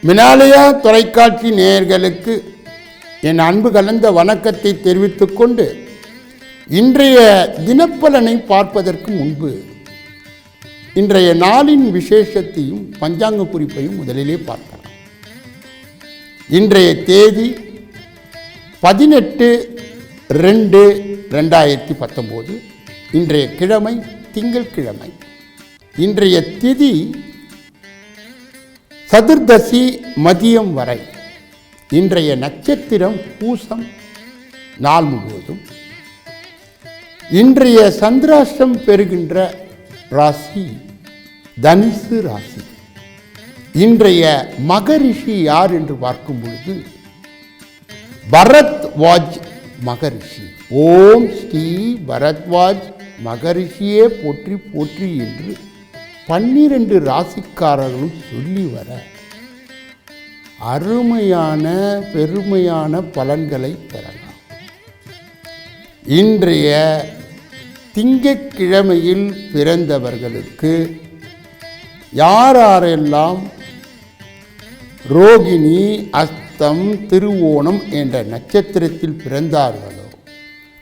மினாலயா தொலைக்காட்சி நேயர்களுக்கு என் அன்பு கலந்த வணக்கத்தை தெரிவித்துக் கொண்டு இன்றைய தினப்பலனை பார்ப்பதற்கு முன்பு இன்றைய நாளின் விசேஷத்தையும் பஞ்சாங்க குறிப்பையும் முதலிலே பார்க்கலாம். இன்றைய தேதி 18/2/2019. இன்றைய கிழமை திங்கட்கிழமை. இன்றைய திதி சதுர்தசி மதியம் வரை. இன்றைய நட்சத்திரம் பூசம் நாள் முழுவதும். இன்றைய சந்திராஷ்டம் பெறுகின்ற ராசி தனுசு ராசி. இன்றைய மகரிஷி யார் என்று பார்க்கும் பொழுது பரத்வாஜ் மகரிஷி. ஓம் ஸ்ரீ பரத்வாஜ் மகரிஷியே போற்றி போற்றி என்று 12 ராசிக்காரர்களும் சொல்லி வர அருமையான பெருமையான பலன்களை பெறலாம். இன்றைய திங்கட்கிழமையில் பிறந்தவர்களுக்கு யாரெல்லாம் ரோகிணி அஸ்தம் திருவோணம் என்ற நட்சத்திரத்தில் பிறந்தார்களோ,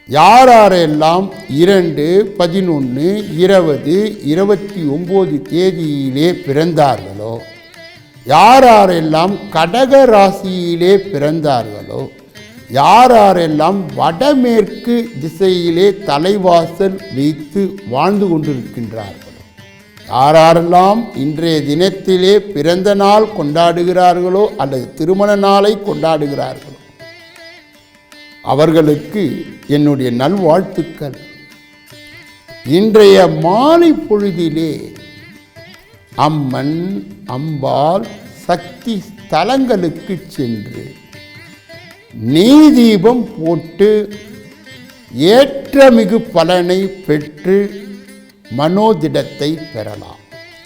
யாரெல்லாம் 2, 11, 20, 29 தேதியிலே பிறந்தார்களோ, யாரெல்லாம் கடக ராசியிலே பிறந்தார்களோ, யாரெல்லாம் வடமேற்கு திசையிலே தலைவாசல் வைத்து வாழ்ந்து கொண்டிருக்கின்றார்களோ, யாரெல்லாம் இன்றைய தினத்திலே பிறந்த நாள் கொண்டாடுகிறார்களோ அல்லது திருமண நாளை கொண்டாடுகிறார்களோ அவர்களுக்கு என்னுடைய நல்வாழ்த்துக்கள். இன்றைய மாலை பொழுதிலே அம்மன் அம்பாள் சக்தி ஸ்தலங்களுக்கு சென்று நெய் தீபம் போட்டு ஏற்றமிகு பலனை பெற்று மனோதிடத்தை பெறலாம்.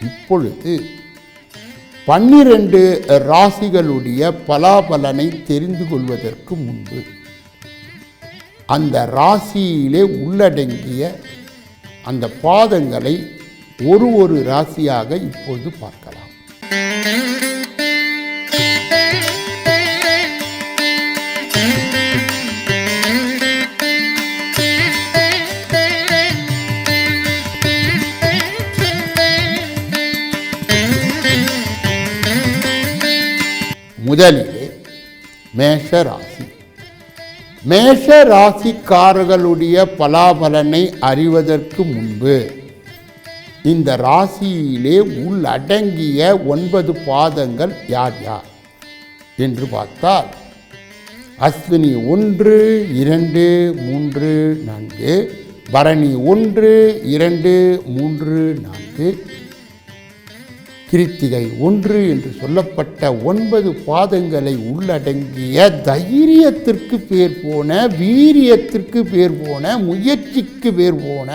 இப்பொழுது 12 ராசிகளுடைய பலாபலனை தெரிந்து கொள்வதற்கு முன்பு அந்த ராசியிலே உள்ளடங்கிய அந்த பாதங்களை ஒரு ராசியாக இப்பொழுது பார்க்கலாம். முதலிலே மேஷ ராசி. மேஷ ராசிக்காரர்களுடைய பலாபலனை அறிவதற்கு முன்பு இந்த ராசியிலே உள்ளடங்கிய 9 பாதங்கள் யார் யார் என்று பார்த்தால் அஸ்வினி 1, 2, 3, 4, பரணி 1, 2, 3, 4, கிருத்திகை 1 என்று சொல்லப்பட்ட 9 பாதங்களை உள்ளடங்கிய தைரியத்திற்கு பேர் போன, வீரியத்திற்கு பேர் போன, முயற்சிக்கு பேர் போன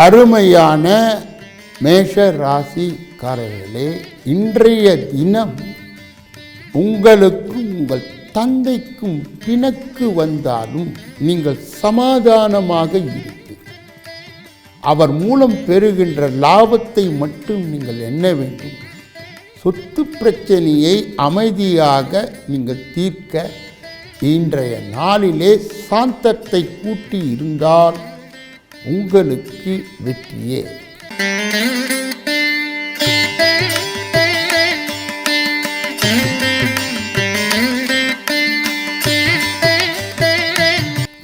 அருமையான மேஷ ராசிக்காரர்களே, இன்றைய தினம் உங்களுக்கும் உங்கள் தந்தைக்கும் பிணக்கு வந்தாலும் நீங்கள் சமாதானமாக இருப்பீர்கள். அவர் மூலம் பெறுகின்ற லாபத்தை மட்டும் நீங்கள் எண்ண வேண்டும். சொத்து பிரச்சனையை அமைதியாக நீங்கள் தீர்க்க இன்றைய நாளிலே சாந்தத்தை கூட்டி இருந்தால் உங்களுக்கு வெற்றியே.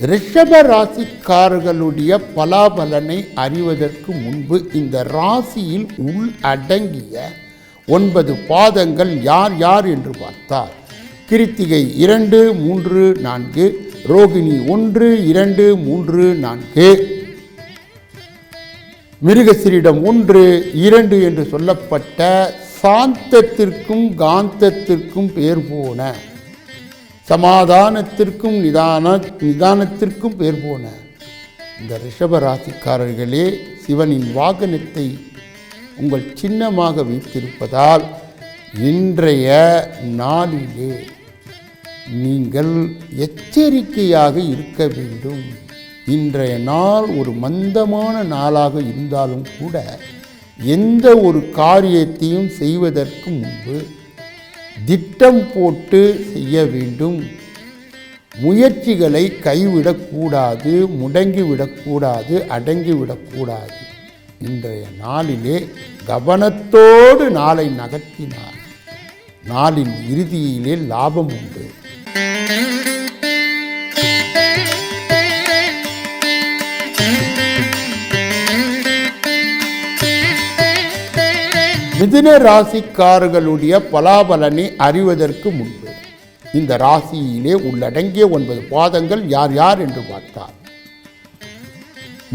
ரிஷப ராசிக்காரர்களுடைய பலாபலனை அறிவதற்கு முன்பு இந்த ராசியில் உள்ளடங்கிய 9 பாதங்கள் யார் யார் என்று பார்த்தால் கிருத்திகை 2, 3, 4, ரோகிணி 1, 2, 3, 4, மிருகசீரிடம் 1, 2 என்று சொல்லப்பட்ட சாந்தத்திற்கும் காந்தத்திற்கும் பேர் போன, சமாதானத்திற்கும் நிதானத்திற்கும் பேர் போன இந்த ரிஷப ராசிக்காரர்களே, சிவனின் வாகனத்தை உங்கள் சின்னமாக வைத்திருப்பதால் இன்றைய நாளிலே நீங்கள் எச்சரிக்கையாக இருக்க வேண்டும். இன்றைய நாள் ஒரு மந்தமான நாளாக இருந்தாலும் கூட எந்த ஒரு காரியத்தையும் செய்வதற்கு முன்பு திட்டம் போட்டு செய்ய வேண்டும். முயற்சிகளை கைவிடக்கூடாது, முடங்கிவிடக்கூடாது, அடங்கிவிடக்கூடாது. இன்றைய நாளிலே கவனத்தோடு நாளை நகர்த்தினார் நாளின் இறுதியிலே லாபம் உண்டு. மிதுன ராசிக்காரர்களுடைய பலாபலனை அறிவதற்கு முன்பு இந்த ராசியிலே உள்ளடங்கிய 9 பாதங்கள் யார் யார் என்று பார்த்தார்.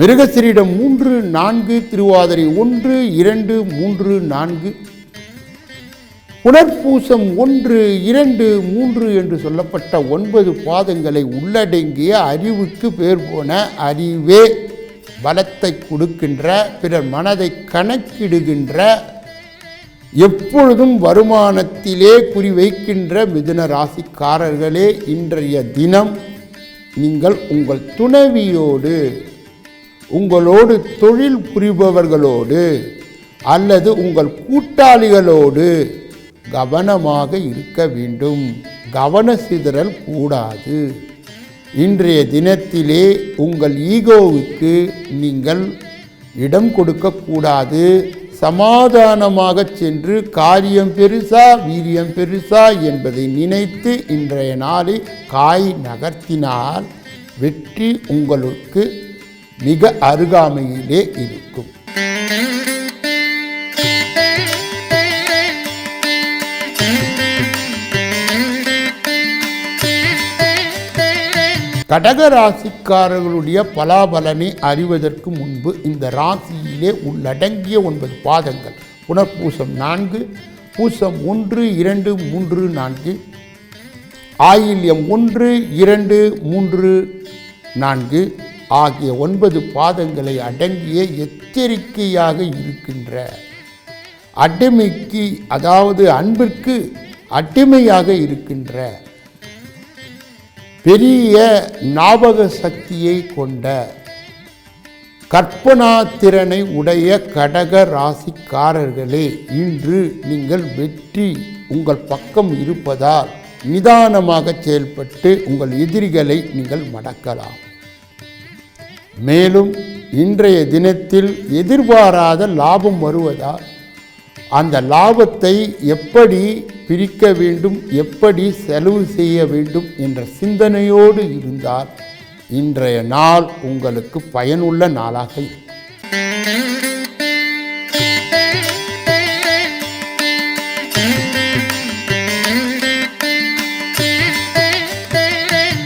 மிருகசீரிடம் 3, 4, திருவாதிரை 1, 2, 3, 4, புனர்பூசம் 1, 2, 3 என்று சொல்லப்பட்ட 9 பாதங்களை உள்ளடங்கிய அறிவுக்கு பேர் போன அறிவே பலத்தை கொடுக்கின்ற, பிறர் மனதை கணக்கிடுகின்ற, எப்பொழுதும் வருமானத்திலே குறிவைக்கின்ற மிதுன ராசிக்காரர்களே, இன்றைய தினம் நீங்கள் உங்கள் துணைவியோடு, உங்களோடு தொழில் புரிபவர்களோடு அல்லது உங்கள் கூட்டாளிகளோடு கவனமாக இருக்க வேண்டும். கவன சிதறல் கூடாது. இன்றைய தினத்திலே உங்கள் ஈகோவுக்கு நீங்கள் இடம் கொடுக்கக்கூடாது. சமாதானமாக சென்று காரியம் பெருசா வீரியம் பெருசா என்பதை நினைத்து இன்றைய நாளை காய் நகர்த்தினால் வெற்றி உங்களுக்கு மிக அருகாமையிலே இருக்கும். கடக ராசிக்காரர்களுடைய பலாபலனை அறிவதற்கு முன்பு இந்த ராசியிலே உள்ளடங்கிய 9 பாதங்கள் புனர்பூசம் 4, பூசம் 1, 2, 3, 4, ஆயில்யம் 1, 2, 3, 4 ஆகிய 9 பாதங்களை அடங்கிய எச்சரிக்கையாக இருக்கின்ற, அடிமைக்கு அதாவது அன்பிற்கு அடிமையாக இருக்கின்ற, பெரிய ஞாபக சக்தியை கொண்ட, கற்பனா திறனை உடைய கடக ராசிக்காரர்களே, இன்று நீங்கள் வெற்றி உங்கள் பக்கம் இருப்பதால் நிதானமாக செயல்பட்டு உங்கள் எதிரிகளை நீங்கள் மடக்கலாம். மேலும் இன்றைய தினத்தில் எதிர்பாராத லாபம் வருவதால் அந்த லாபத்தை எப்படி பிரிக்க வேண்டும், எப்படி செலவு செய்ய வேண்டும் என்ற சிந்தனையோடு இருந்தால் இன்றைய நாள் உங்களுக்கு பயனுள்ள நாளாக இருக்கும்.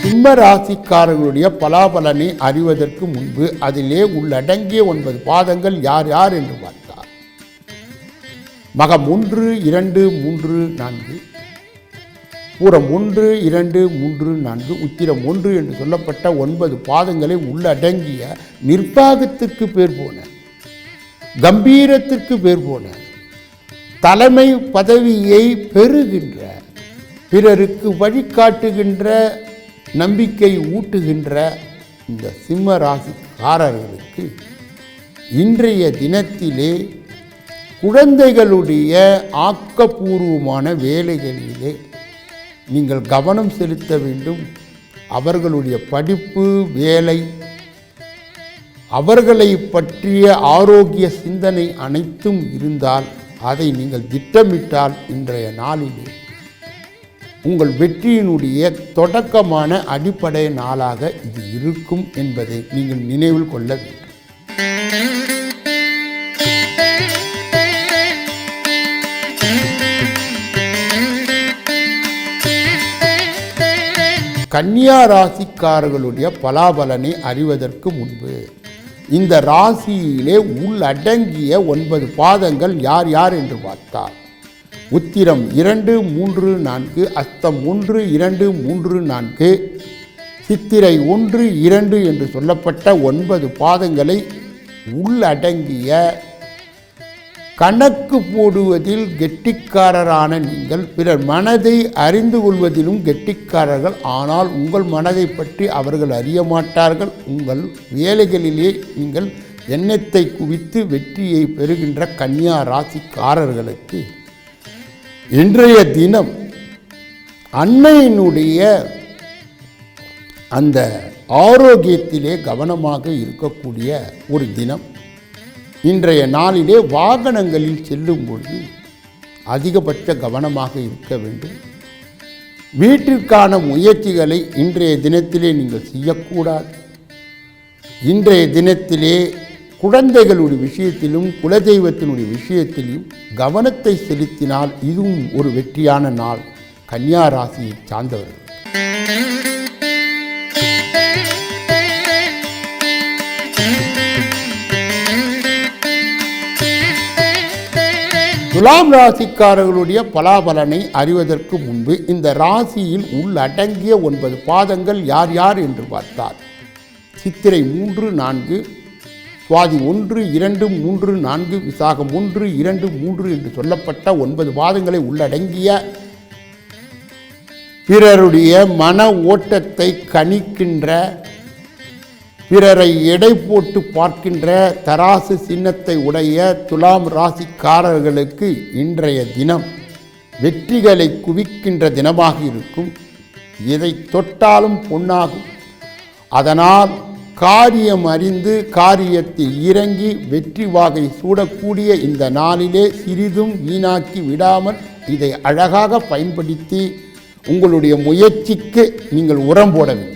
சிம்ம ராசிக்காரர்களுடைய பலாபலனை அறிவதற்கு முன்பு அதிலே உள்ளடங்கிய 9 பாதங்கள் யார் யார் என்று பார்த்தார். மகம் 1, 2, 3, 4, பூரம் 1, 2, 3, 4, உத்திரம் 1 என்று சொல்லப்பட்ட 9 பாதங்களை உள்ளடங்கிய நிர்வாகத்திற்கு பேர் போன, கம்பீரத்திற்கு பேர் போன, தலைமை பதவியை பெறுகின்ற, பிறருக்கு வழிகாட்டுகின்ற, நம்பிக்கை ஊட்டுகின்ற இந்த சிம்ம ராசிக்காரர்களுக்கு இன்றைய தினத்திலே குழந்தைகளுடைய ஆக்கப்பூர்வமான வேலைகளிலே நீங்கள் கவனம் செலுத்த வேண்டும். அவர்களுடைய படிப்பு, வேலை, அவர்களை பற்றிய ஆரோக்கிய சிந்தனை அனைத்தும் இருந்தால் அதை நீங்கள் திட்டமிட்டால் இன்றைய நாளிலே உங்கள் வெற்றியினுடைய தொடக்கமான அடிப்படை நாளாக இது இருக்கும் என்பதை நீங்கள் நினைவில் கொள்ள வேண்டும். கன்னியா ராசிக்காரர்களுடைய பலாபலனை அறிவதற்கு முன்பு இந்த ராசியிலே உள்ளடங்கிய 9 பாதங்கள் யார் யார் என்று பார்த்தார். உத்திரம் 2, 3, 4, அஸ்தம் 1, 2, 3, 4, சித்திரை 1, 2 என்று சொல்லப்பட்ட 9 பாதங்களை உள்ளடங்கிய, கணக்கு போடுவதில் கெட்டிக்காரரான நீங்கள் பிறர் மனதை அறிந்து கொள்வதிலும் கெட்டிக்காரர்கள். ஆனால் உங்கள் மனதை பற்றி அவர்கள் அறிய மாட்டார்கள். உங்கள் வேலைகளிலே நீங்கள் எண்ணத்தை குவித்து வெற்றியை பெறுகின்ற கன்னியா ராசிக்காரர்களுக்கு இன்றைய தினம் அன்னையினுடைய அந்த ஆரோக்கியத்திலே கவனமாக இருக்கக்கூடிய ஒரு தினம். இன்றைய நாளிலே வாகனங்களில் செல்லும் பொழுது அதிகபட்ச கவனமாக இருக்க வேண்டும். வீட்டிற்கான முயற்சிகளை இன்றைய தினத்திலே நீங்கள் செய்யக்கூடாது. இன்றைய தினத்திலே குழந்தைகளுடைய விஷயத்திலும் குலதெய்வத்தினுடைய விஷயத்திலும் கவனத்தை செலுத்தினால் இதுவும் ஒரு வெற்றியான நாள் கன்னியா ராசியை சார்ந்தவர்கள். துலாம் ராசிக்காரர்களுடைய பலாபலனை அறிவதற்கு முன்பு இந்த ராசியில் உள்ளடங்கிய 9 பாதங்கள் யார் யார் என்று பார்த்தால் சித்திரை 3, 4, சுவாதி 1, 2, 3, 4, விசாகம் 1, 2, 3 என்று சொல்லப்பட்ட 9 பாதங்களை உள்ளடங்கிய பிறருடைய மன ஓட்டத்தை கணிக்கின்ற, பிறரை எடை போட்டு பார்க்கின்ற தராசு சின்னத்தை உடைய துலாம் ராசிக்காரர்களுக்கு இன்றைய தினம் வெற்றிகளை குவிக்கின்ற தினமாக இருக்கும். எதை தொட்டாலும் பொன்னாகும். அதனால் காரியம் அறிந்து காரியத்தில் இறங்கி வெற்றி வாகை சூடக்கூடிய இந்த நாளிலே சிறிதும் வீணாக்கி விடாமல் இதை அழகாக பயன்படுத்தி உங்களுடைய முயற்சிக்கு நீங்கள் உரம் போட வேண்டும்.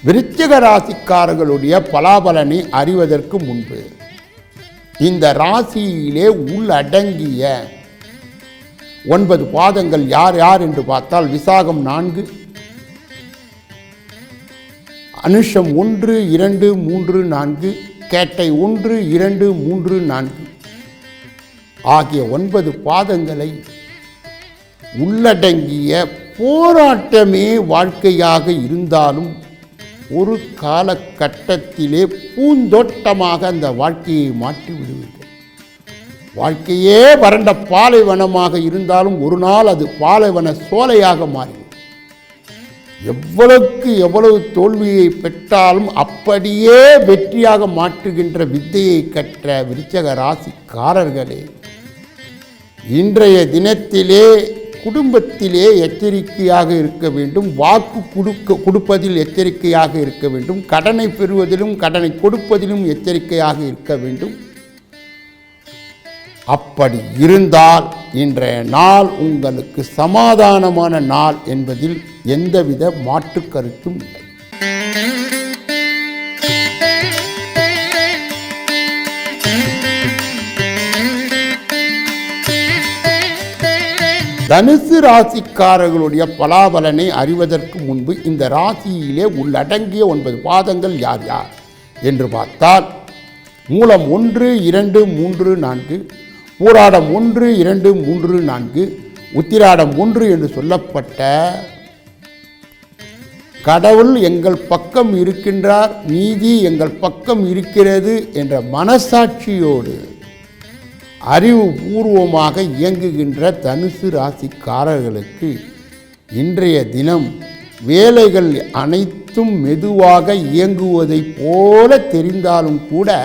விருச்சிக ராசிக்காரர்களுடைய பலாபலனை அறிவதற்கு முன்பு இந்த ராசியிலே உள்ளடங்கிய 9 பாதங்கள் யார் யார் என்று பார்த்தால் விசாகம் 4, அனுஷம் 1, 2, 3, 4, கேட்டை 1, 2, 3, 4 ஆகிய 9 பாதங்களை உள்ளடங்கிய போராட்டமே வாழ்க்கையாக இருந்தாலும் ஒரு காலகட்டத்திலே பூந்தோட்டமாக அந்த வாழ்க்கையை மாற்றி விடுவீர்கள். வாழ்க்கையே வறண்ட பாலைவனமாக இருந்தாலும் ஒரு நாள் அது பாலைவன சோலையாக மாறிவிடும். எவ்வளவு தோல்வியை பெற்றாலும் அப்படியே வெற்றியாக மாற்றுகின்ற வித்தையை கற்ற விருச்சிக ராசிக்காரர்களே, இன்றைய தினத்திலே குடும்பத்திலே எச்சரிக்கையாக இருக்க வேண்டும். வாக்கு கொடுப்பதில் எச்சரிக்கையாக இருக்க வேண்டும். கடனை பெறுவதிலும் கடனை கொடுப்பதிலும் எச்சரிக்கையாக இருக்க வேண்டும். அப்படி இருந்தால் இன்றைய நாள் உங்களுக்கு சமாதானமான நாள் என்பதில் எந்தவித மாற்று கருத்தும் இல்லை. தனுசு ராசிக்காரர்களுடைய பலாபலனை அறிவதற்கு முன்பு இந்த ராசியிலே உள்ளடங்கிய 9 பாதங்கள் யார் யார் என்று பார்த்தால் மூலம் 1, 2, 3, 4, பூராடம் 1, 2, 3, 4, உத்திராடம் 1 என்று சொல்லப்பட்ட கடவுள் எங்கள் பக்கம் இருக்கின்றார், நீதி எங்கள் பக்கம் இருக்கிறது என்ற மனசாட்சியோடு அறிவுபூர்வமாக இயங்குகின்ற தனுசு ராசிக்காரர்களுக்கு இன்றைய தினம் வேலைகள் அனைத்தும் மெதுவாக இயங்குவதைப் போல தெரிந்தாலும் கூட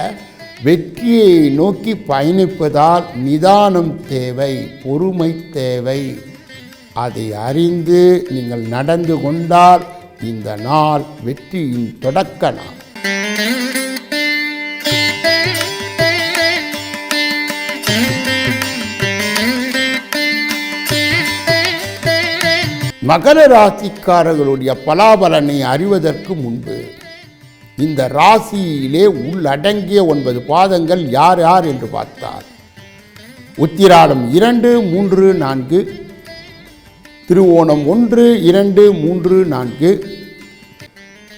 வெற்றியை நோக்கி பயணிப்பதால் நிதானம் தேவை, பொறுமை தேவை. அதை அறிந்து நீங்கள் நடந்து கொண்டால் இந்த நாள் வெற்றியின் தொடக்க நாள். மகர ராசிக்காரர்களுடைய பலாபலனை அறிவதற்கு முன்பு இந்த ராசியிலே உள்ளடங்கிய 9 பாதங்கள் யார் யார் என்று பார்த்தால் உத்திராடம் 2, 3, 4, திருவோணம் 1, 2, 3, 4,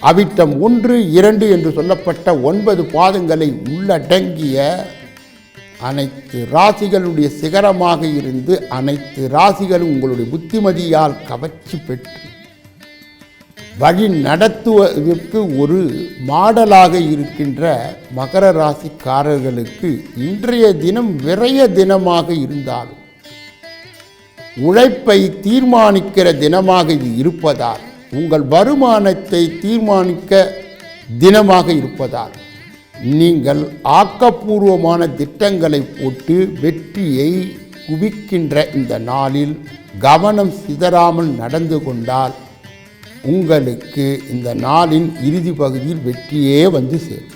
அவிட்டம் 1, 2 என்று சொல்லப்பட்ட 9 பாதங்களை உள்ளடங்கிய அனைத்து ராசிகளுடைய சிகரமாக இருந்து அனைத்து ராசிகளும் உங்களுடைய புத்திமதியால் கவர்ச்சி பெற்று வழி நடத்துவதற்கு ஒரு மாடலாக இருக்கின்ற மகர ராசிக்காரர்களுக்கு இன்றைய தினம் விரய தினமாக இருந்தாலும் உழைப்பை தீர்மானிக்கிற தினமாக இது இருப்பதால், உங்கள் வருமானத்தை தீர்மானிக்க தினமாக இருப்பதால், நீங்கள் ஆக்கப்பூர்வமான திட்டங்களை போட்டு வெற்றியை குவிக்கின்ற இந்த நாளில் கவனம் சிதறாமல் நடந்து கொண்டால் உங்களுக்கு இந்த நாளின் இறுதி பகுதியில் வெற்றியே வந்து சேரும்.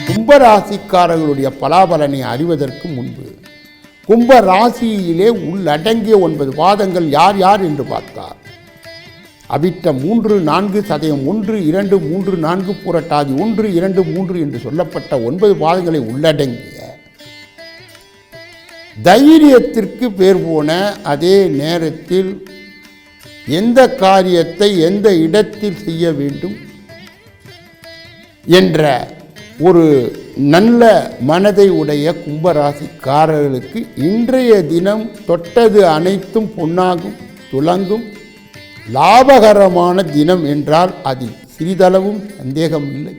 கும்பராசிக்காரர்களுடைய பலாபலனை அறிவதற்கு முன்பு கும்ப ராசியிலே உள்ளடங்கிய 9 பாதங்கள் யார் யார் என்று பார்த்தார். அவிட்டம் 3, 4, சதயம் 1, 2, 3, 4, புரட்டாதி 1, 2, 3 என்று சொல்லப்பட்ட 9 பாதங்களை உள்ளடங்கிய தைரியத்திற்கு பேர் போன, அதே நேரத்தில் எந்த காரியத்தை எந்த இடத்தில் செய்ய வேண்டும் என்ற ஒரு நல்ல மனதை உடைய கும்பராசிக்காரர்களுக்கு இன்றைய தினம் தொட்டது அனைத்தும் பொன்னாகும், துலங்கும், லாபகரமான தினம் என்றால் அதில் சிறிதளவும் சந்தேகம் இல்லை.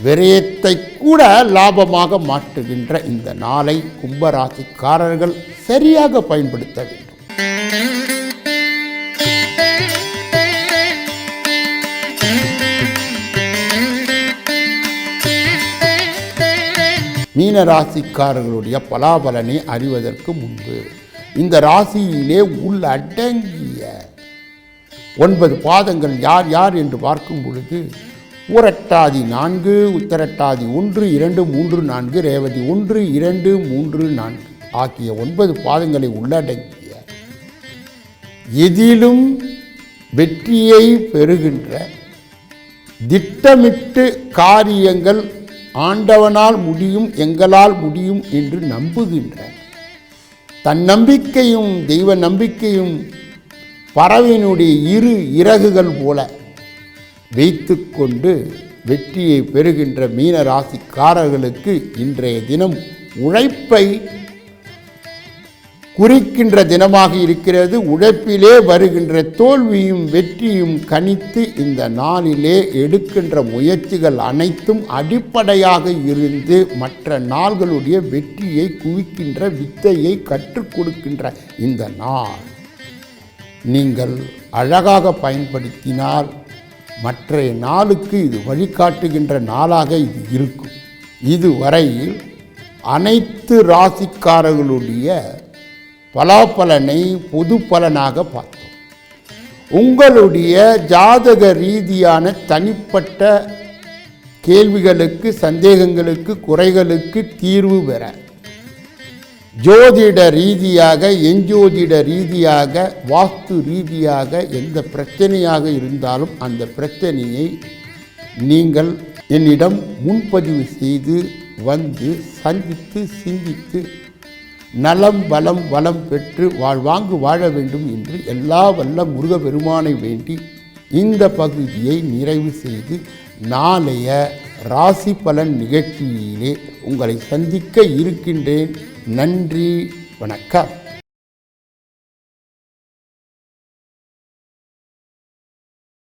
விரயத்தை கூட லாபமாக மாற்றுகின்ற இந்த நாளை கும்பராசிக்காரர்கள் சரியாக பயன்படுத்த வேண்டும். மீன ராசிக்காரர்களுடைய பலாபலனை அறிவதற்கு முன்பு இந்த ராசியிலே உள்ளடங்கிய 9 பாதங்கள் யார் யார் என்று பார்க்கும் பொழுது பூரட்டாதி 4, உத்தரட்டாதி 1, 2, 3, 4, ரேவதி 1, 2, 3, 4 ஆகிய 9 பாதங்களை உள்ளடங்கிய எதிலும் வெற்றியை பெறுகின்ற, திட்டமிட்டு காரியங்கள் ஆண்டவனால் முடியும், எங்களால் முடியும் என்று நம்புகின்ற, தன் நம்பிக்கையும் தெய்வ நம்பிக்கையும் பறவையினுடைய 2 இறகுகள் போல வைத்து கொண்டு வெற்றியை பெறுகின்ற மீன ராசிக்காரர்களுக்கு இன்றைய தினம் உழைப்பை குறிக்கின்ற தினமாக இருக்கிறது. உழைப்பிலே வருகின்ற தோல்வியும் வெற்றியும் கணித்து இந்த நாளிலே எடுக்கின்ற முயற்சிகள் அனைத்தும் அடிப்படையாக இருந்து மற்ற நாள்களுடைய வெற்றியை குவிக்கின்ற வித்தையை கற்றுக் கொடுக்கின்ற இந்த நாள் நீங்கள் அழகாக பயன்படுத்தினால் மற்றைய நாளுக்கு இது வழிகாட்டுகின்ற நாளாக இது இருக்கும். இதுவரையில் அனைத்து ராசிக்காரர்களுடைய பலாபலனை பொது பலனாக பார்த்தோம். உங்களுடைய ஜாதக ரீதியான தனிப்பட்ட கேள்விகளுக்கு, சந்தேகங்களுக்கு, குறைகளுக்கு தீர்வு பெற ஜோதிட ரீதியாக, எஞ்சோதிட ரீதியாக, வாஸ்து ரீதியாக எந்த பிரச்சனையாக இருந்தாலும் அந்த பிரச்சனையை நீங்கள் என்னிடம் முன்பதிவு செய்து வந்து சந்தித்து சிந்தித்து நலம் பலம் வளம் பெற்று வாழ்வாங்கு வாழ வேண்டும் என்று எல்லா வல்ல முருகப்பெருமானை வேண்டி இந்த பகுதியை நிறைவு செய்து நாளைய ராசி பலன் நிகழ்ச்சியிலே உங்களை சந்திக்க இருக்கின்றேன். நன்றி, வணக்கம்.